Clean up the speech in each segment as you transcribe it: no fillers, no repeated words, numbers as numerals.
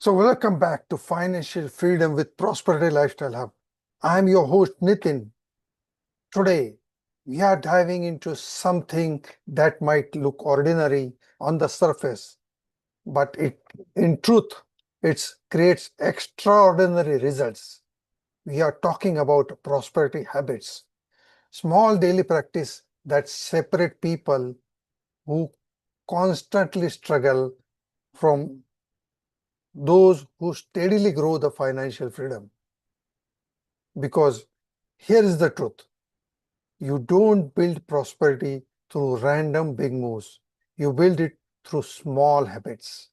So welcome back to Financial Freedom with Prosperity Lifestyle Hub. I'm your host Nitin. Today, we are diving into something that might look ordinary on the surface, but in truth, it creates extraordinary results. We are talking about prosperity habits, small daily practice that separate people who constantly struggle from those who steadily grow the financial freedom. Because here is the truth. You don't build prosperity through random big moves. You build it through small habits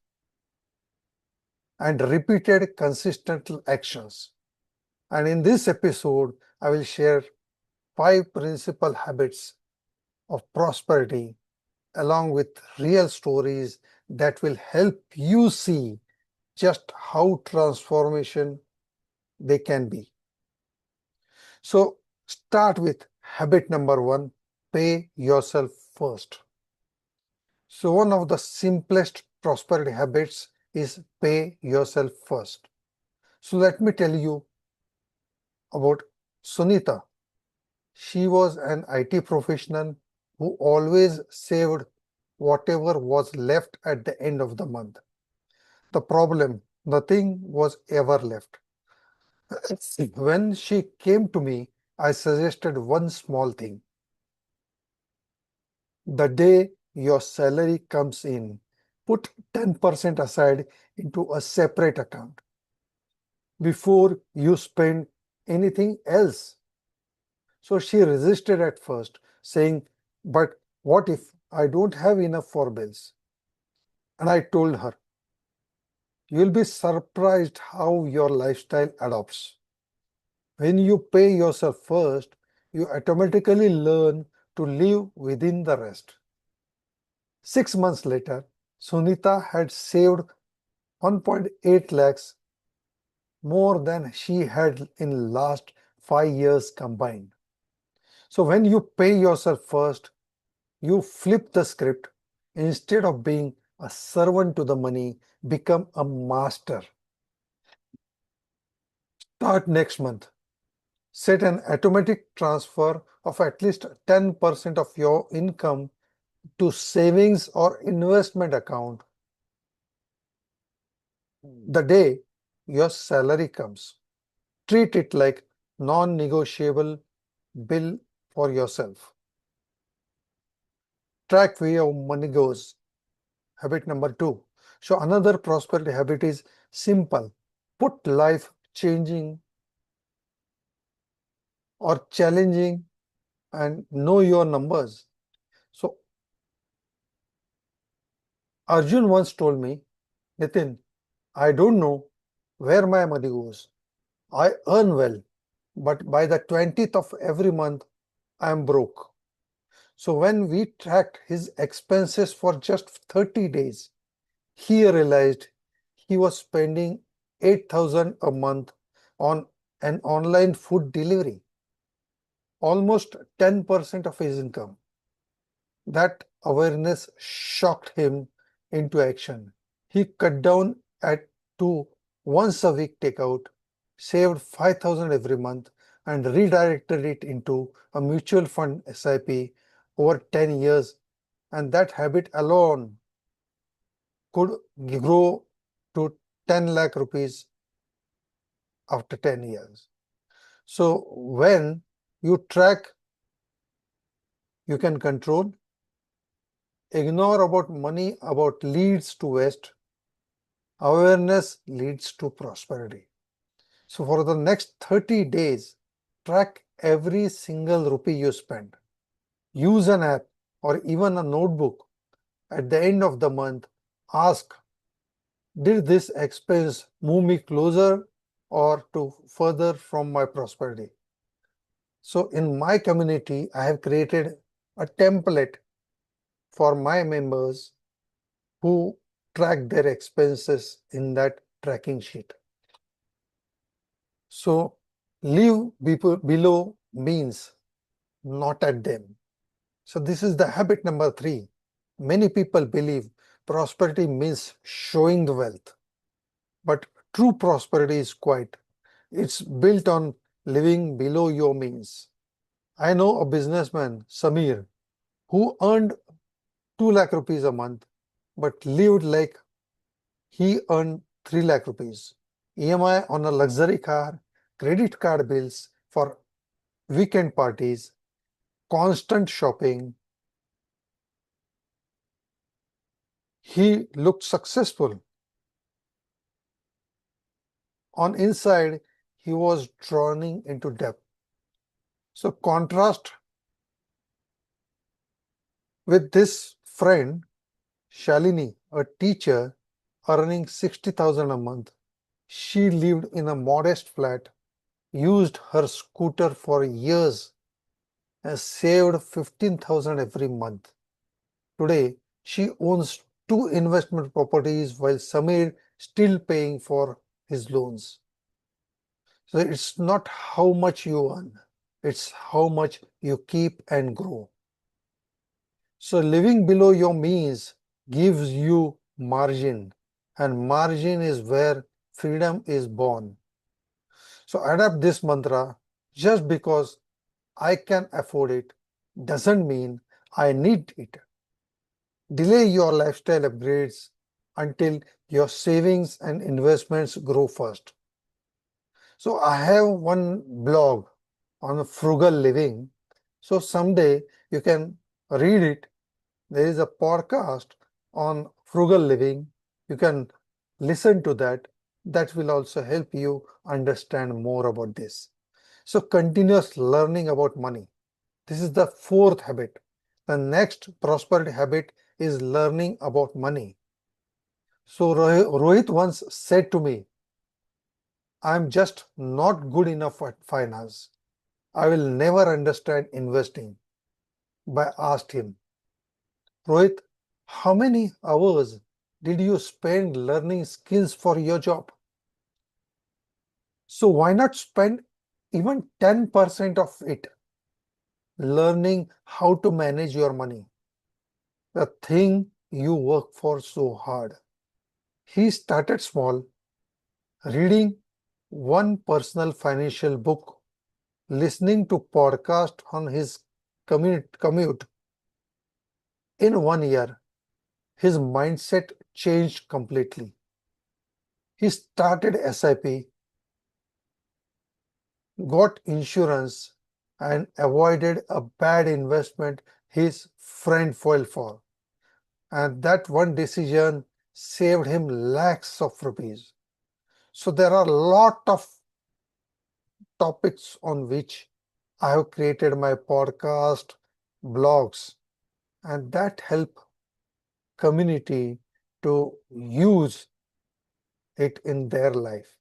and repeated consistent actions. And in this episode, I will share 5 principal habits of prosperity along with real stories that will help you see just how transformation they can be. So start with habit number 1, pay yourself first. So one of the simplest prosperity habits is pay yourself first. So let me tell you about Sunita. She was an IT professional who always saved whatever was left at the end of the month. The problem, nothing was ever left. When she came to me, I suggested one small thing. The day your salary comes in, put 10% aside into a separate account before you spend anything else. So she resisted at first, saying, "But what if I don't have enough for bills?" And I told her, "You'll be surprised how your lifestyle adopts. When you pay yourself first, you automatically learn to live within the rest." 6 months later, Sunita had saved 1.8 lakhs, more than she had in last 5 years combined. So when you pay yourself first, you flip the script. Instead of being a servant to the money, become a master. Start next month. Set an automatic transfer of at least 10% of your income to savings or investment account the day your salary comes. Treat it like non-negotiable bill for yourself. Track where your money goes. Habit number 2. So another prosperity habit is simple. Put life changing or challenging and know your numbers. So Arjun once told me, "Nitin, I don't know where my money goes. I earn well, but by the 20th of every month, I am broke." So when we tracked his expenses for just 30 days, he realized he was spending 8,000 a month on an online food delivery, almost 10% of his income. That awareness shocked him into action. He cut down to once a week takeout, saved 5,000 every month, and redirected it into a mutual fund SIP over 10 years. And that habit alone could grow to 10 lakh rupees after 10 years. So when you track, you can control. Ignore about money about leads to waste. Awareness leads to prosperity. So for the next 30 days, track every single rupee you spend. Use an app or even a notebook. At the end of the month, ask, did this expense move me closer or to further from my prosperity? So in my community, I have created a template for my members who track their expenses in that tracking sheet. So leave people below means not at them. So this is the habit number 3. Many people believe prosperity means showing the wealth. But true prosperity is quiet. It's built on living below your means. I know a businessman, Samir, who earned 2 lakh rupees a month, but lived like he earned 3 lakh rupees. EMI on a luxury car, credit card bills for weekend parties, constant shopping. He looked successful. On inside, he was drowning into debt. So contrast with this friend, Shalini, a teacher earning 60,000 a month. She lived in a modest flat, used her scooter for years, and saved 15,000 every month. Today, she owns 2 investment properties while Samir still paying for his loans. So it's not how much you earn, it's how much you keep and grow. So living below your means gives you margin, and margin is where freedom is born. So adapt this mantra. Just because I can afford it doesn't mean I need it. Delay your lifestyle upgrades until your savings and investments grow first. So I have one blog on frugal living. So someday you can read it. There is a podcast on frugal living. You can listen to that. That will also help you understand more about this. So continuous learning about money. This is the fourth habit. The next prosperity habit is learning about money. So Rohit once said to me, I'm just not good enough at finance. I will never understand investing. But I asked him, Rohit, how many hours did you spend learning skills for your job? So why not spend even 10% of it learning how to manage your money? The thing you work for so hard. He started small, reading one personal financial book, listening to podcast on his commute. In 1 year, his mindset changed completely. He started SIP, got insurance, and avoided a bad investment his friend fell for. And that one decision saved him lakhs of rupees. So there are a lot of topics on which I have created my podcast, blogs, and that help community to use it in their life.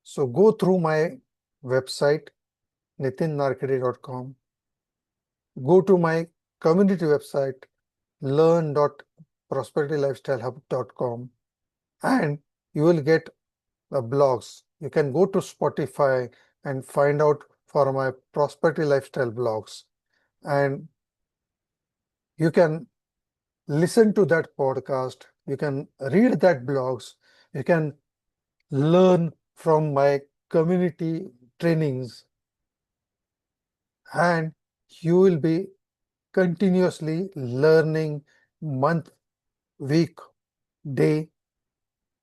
So go through my website, nitinnarkade.com. Go to my community website, learn.prosperitylifestylehub.com, and you will get the blogs. You can go to Spotify and find out for my prosperity lifestyle blogs, and you can listen to that podcast. You can read that blogs. You can learn from my community trainings, and you will be continuously learning month, week, day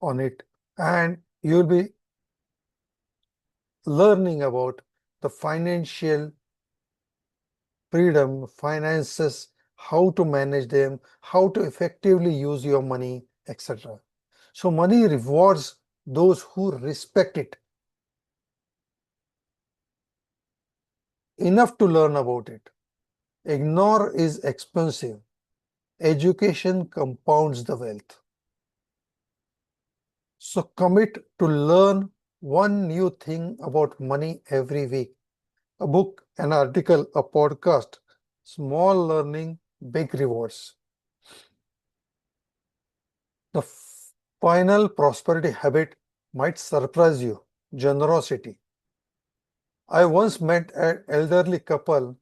on it, and you will be learning about the financial freedom, finances, how to manage them, how to effectively use your money, etc. So money rewards those who respect it. Enough to learn about it. Ignore is expensive. Education compounds the wealth. So commit to learn one new thing about money every week. A book, an article, a podcast. Small learning, big rewards. The final prosperity habit might surprise you. Generosity. I once met an elderly couple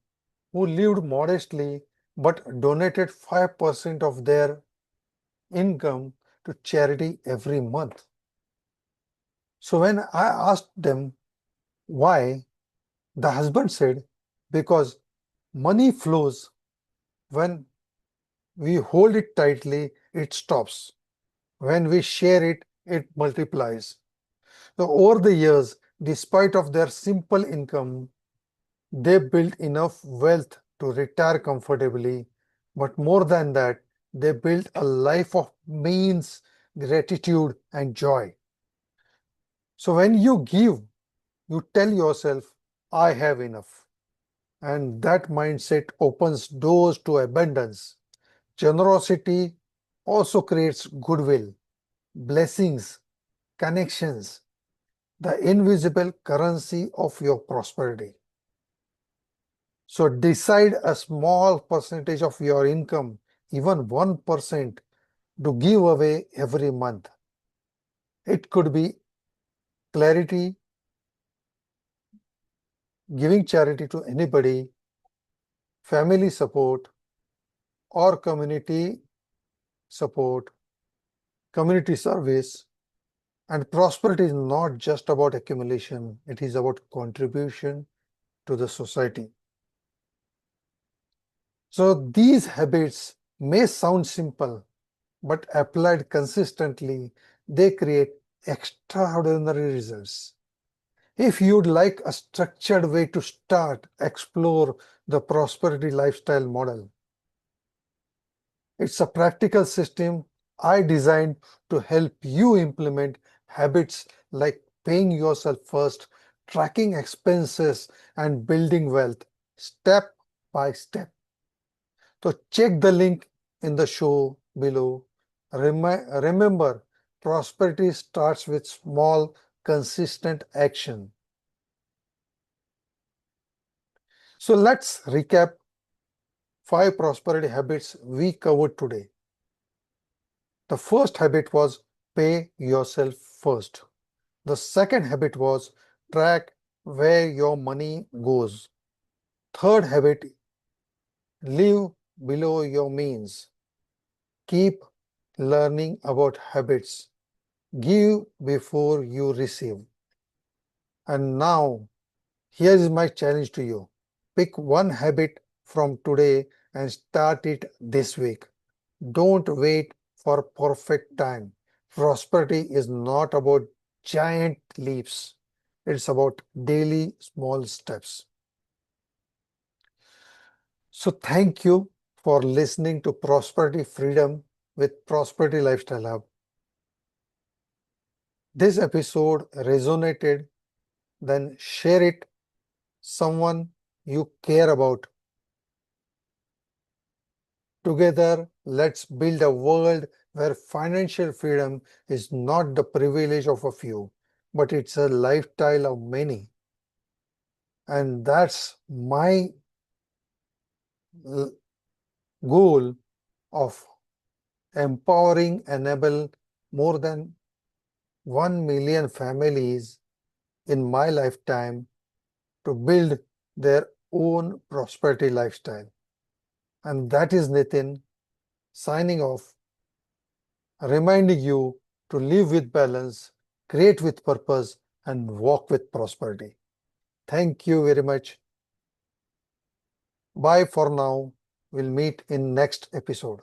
who lived modestly but donated 5% of their income to charity every month. So when I asked them why, the husband said, because money flows. When we hold it tightly, it stops. When we share it, it multiplies. So over the years, despite of their simple income, they built enough wealth to retire comfortably. But more than that, they built a life of means, gratitude, and joy. So when you give, you tell yourself, I have enough. And that mindset opens doors to abundance. Generosity also creates goodwill, blessings, connections, the invisible currency of your prosperity. So decide a small percentage of your income, even 1%, to give away every month. It could be clarity, giving charity to anybody, family support, or community support, community service. And prosperity is not just about accumulation, it is about contribution to the society. So these habits may sound simple, but applied consistently, they create extraordinary results. If you'd like a structured way to start, explore the prosperity lifestyle model. It's a practical system I designed to help you implement habits like paying yourself first, tracking expenses, and building wealth step by step. So check the link in the show below. Remember, prosperity starts with small, consistent action. So let's recap 5 prosperity habits we covered today. The first habit was pay yourself first. The second habit was track where your money goes. Third habit, live below your means. Keep learning about habits. Give before you receive. And now, here is my challenge to you. Pick one habit from today and start it this week. Don't wait for perfect time. Prosperity is not about giant leaps. It's about daily small steps. So thank you for listening to Prosperity Freedom with Prosperity Lifestyle Hub. This episode resonated, then share it someone you care about. Together, let's build a world where financial freedom is not the privilege of a few, but it's a lifestyle of many. And that's my goal of empowering, enable more than 1 million families in my lifetime to build their own prosperity lifestyle. And that is Nitin signing off, reminding you to live with balance, create with purpose, and walk with prosperity. Thank you very much. Bye for now. We'll meet in next episode.